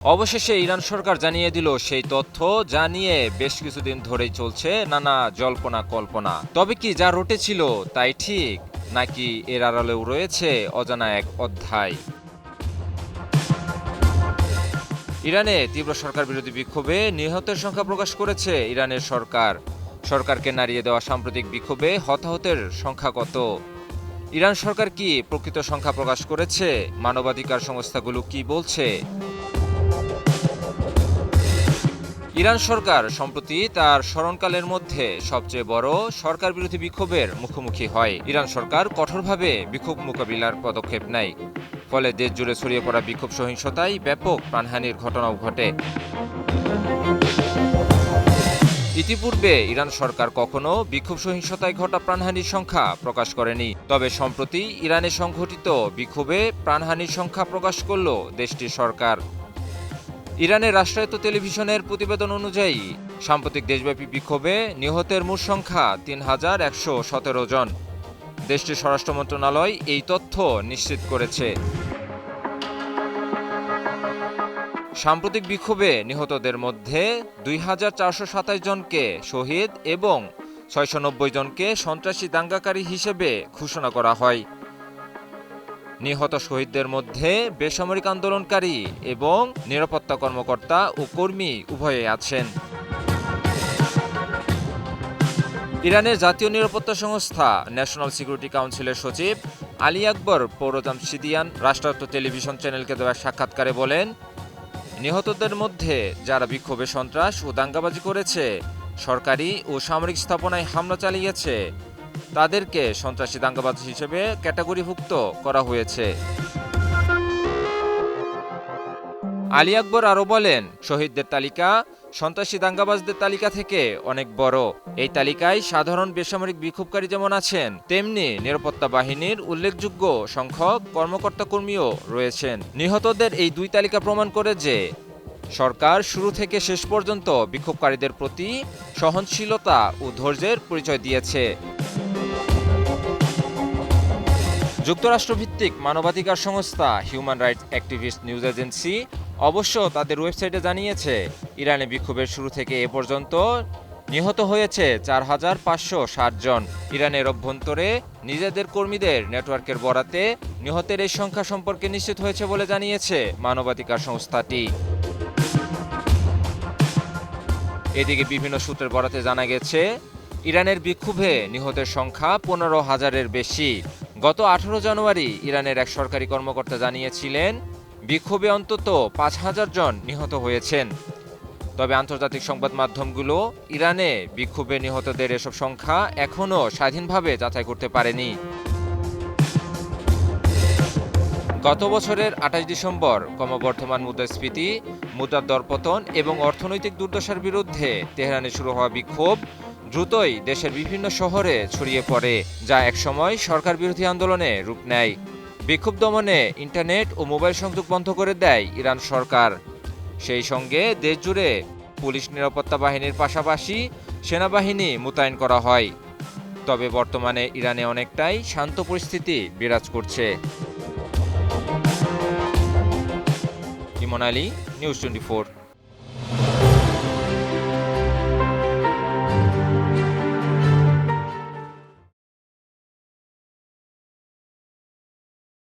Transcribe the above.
অবশেষে ইরান সরকার জানিয়ে দিল সেই তথ্য যা নিয়ে বেশ কিছুদিন ধরেই চলছে নানা জল্পনা কল্পনা। তবে কি যা রটেছিল তাই ঠিক, নাকি এর আড়ালেও রয়েছে অজানা এক অধ্যায়? ইরানে তীব্র সরকার বিরোধী বিক্ষোভে নিহতের সংখ্যা প্রকাশ করেছে ইরানের সরকার। সরকারকে নাড়িয়ে দেওয়া সাম্প্রতিক বিক্ষোভে হতাহতের সংখ্যা কত? ইরান সরকার কি প্রকৃত সংখ্যা প্রকাশ করেছে? মানবাধিকার সংস্থাগুলো কি বলছে? ইরান সরকার সম্প্রতি তার স্মরণকালের মধ্যে সবচেয়ে বড় সরকার বিরোধী বিক্ষোভের মুখোমুখি হয়। ইরান সরকার কঠোরভাবে বিক্ষোভ মোকাবিলার পদক্ষেপ নেয়, ফলে দেশ জুড়ে ছড়িয়ে পড়া বিক্ষোভ সহিংসতায় ব্যাপক প্রাণহানির ঘটনাও ঘটে। ইতিপূর্বে ইরান সরকার কখনো বিক্ষোভ সহিংসতায় ঘটা প্রাণহানির সংখ্যা প্রকাশ করেনি। তবে সম্প্রতি ইরানে সংঘটিত বিক্ষোভে প্রাণহানির সংখ্যা প্রকাশ করল দেশটির সরকার। ইরানের রাষ্ট্রায়ত্ত টেলিভিশনের প্রতিবেদন অনুযায়ী সাম্প্রতিক দেশব্যাপী বিক্ষোভে নিহতের মোট সংখ্যা ৩,১১৭ জন। দেশটির স্বরাষ্ট্র মন্ত্রণালয় এই তথ্য নিশ্চিত করেছে। সাম্প্রতিক বিক্ষোভে নিহতদের মধ্যে ২,৪২৭ জনকে শহীদ এবং ৬৯০ জনকে সন্ত্রাসী দাঙ্গাকারী হিসেবে ঘোষণা করা হয়। নিহত শহীদদের মধ্যে বেসামরিক আন্দোলনকারী এবং নিরাপত্তা কর্মকর্তা ও কর্মী উভয়ে আছেন। ইরানের জাতীয় নিরাপত্তা সংস্থা ন্যাশনাল সিকিউরিটি কাউন্সিলের সচিব আলী আকবর পৌরজামশিদিয়ান রাষ্ট্রায়ত্ত টেলিভিশন চ্যানেলকে দেওয়া সাক্ষাৎকারে বলেন, নিহতদের মধ্যে যারা বিক্ষোভে সন্ত্রাস ও দাঙ্গাবাজি করেছে, সরকারি ও সামরিক স্থাপনায় হামলা চালিয়েছে, তাদেরকে সন্ত্রাসী দাঙ্গাবাজ হিসেবে ক্যাটাগরিভুক্ত করা হয়েছে। আলী আকবর আরও বলেন, শহীদদের তালিকা সন্ত্রাসী দাঙ্গাবাজদের তালিকা থেকে অনেক বড়। এই তালিকায় সাধারণ বেসামরিক বিক্ষোভকারী যেমন আছেন, তেমনি নিরাপত্তা বাহিনীর উল্লেখযোগ্য সংখ্যক কর্মকর্তা কর্মীও রয়েছেন। নিহতদের এই দুই তালিকা প্রমাণ করে যে সরকার শুরু থেকে শেষ পর্যন্ত বিক্ষোভকারীদের প্রতি সহনশীলতা ও ধৈর্যের পরিচয় দিয়েছে। যুক্তরাষ্ট্রভিত্তিক মানবাধিকার সংস্থা human rights activist news agency অবশ্য তাদের ওয়েবসাইটে জানিয়েছে, ইরানে বিক্ষোভের শুরু থেকে এ পর্যন্ত নিহত হয়েছে ৪,৫৬০ জন। ইরানের অভ্যন্তরে নিজেদের কর্মীদের নেটওয়ার্কের বরাতে নিহতের এই সংখ্যা সম্পর্কে নিশ্চিত হয়েছে বলে জানিয়েছে মানবাধিকার সংস্থাটি। এদিকে বিভিন্ন সূত্রের বরাতে জানা গেছে, ইরানের বিক্ষোভে নিহতের সংখ্যা ১৫,০০০-এর বেশি। গত ১৮ জানুয়ারি ইরানের এক সরকারি কর্মকর্তা জানিয়েছিলেন, বিক্ষোভে অন্তত ৫,০০০ জন নিহত হয়েছেন। তবে আন্তর্জাতিক সংবাদ মাধ্যমগুলো ইরানে বিক্ষোভে নিহতদের এসব সংখ্যা এখনও স্বাধীনভাবে যাচাই করতে পারেনি। গত বছরের ২৮ ডিসেম্বর ক্রমবর্ধমান মুদ্রাস্ফীতি, মুদ্রার দরপতন এবং অর্থনৈতিক দুর্দশার বিরুদ্ধে তেহরানে শুরু হওয়া বিক্ষোভ দ্রুতই দেশের বিভিন্ন শহরে ছড়িয়ে পড়ে, যা একসময় সরকার বিরোধী আন্দোলনে রূপ নেয়। বিক্ষোভ দমনে ইন্টারনেট ও মোবাইল সংযোগ বন্ধ করে দেয় ইরান সরকার। সেই সঙ্গে দেশজুড়ে পুলিশ নিরাপত্তা বাহিনীর পাশাপাশি সেনাবাহিনী মোতায়েন করা হয়। তবে বর্তমানে ইরানে অনেকটাই শান্ত পরিস্থিতি বিরাজ করছে। ইমন আলী, নিউজ 24।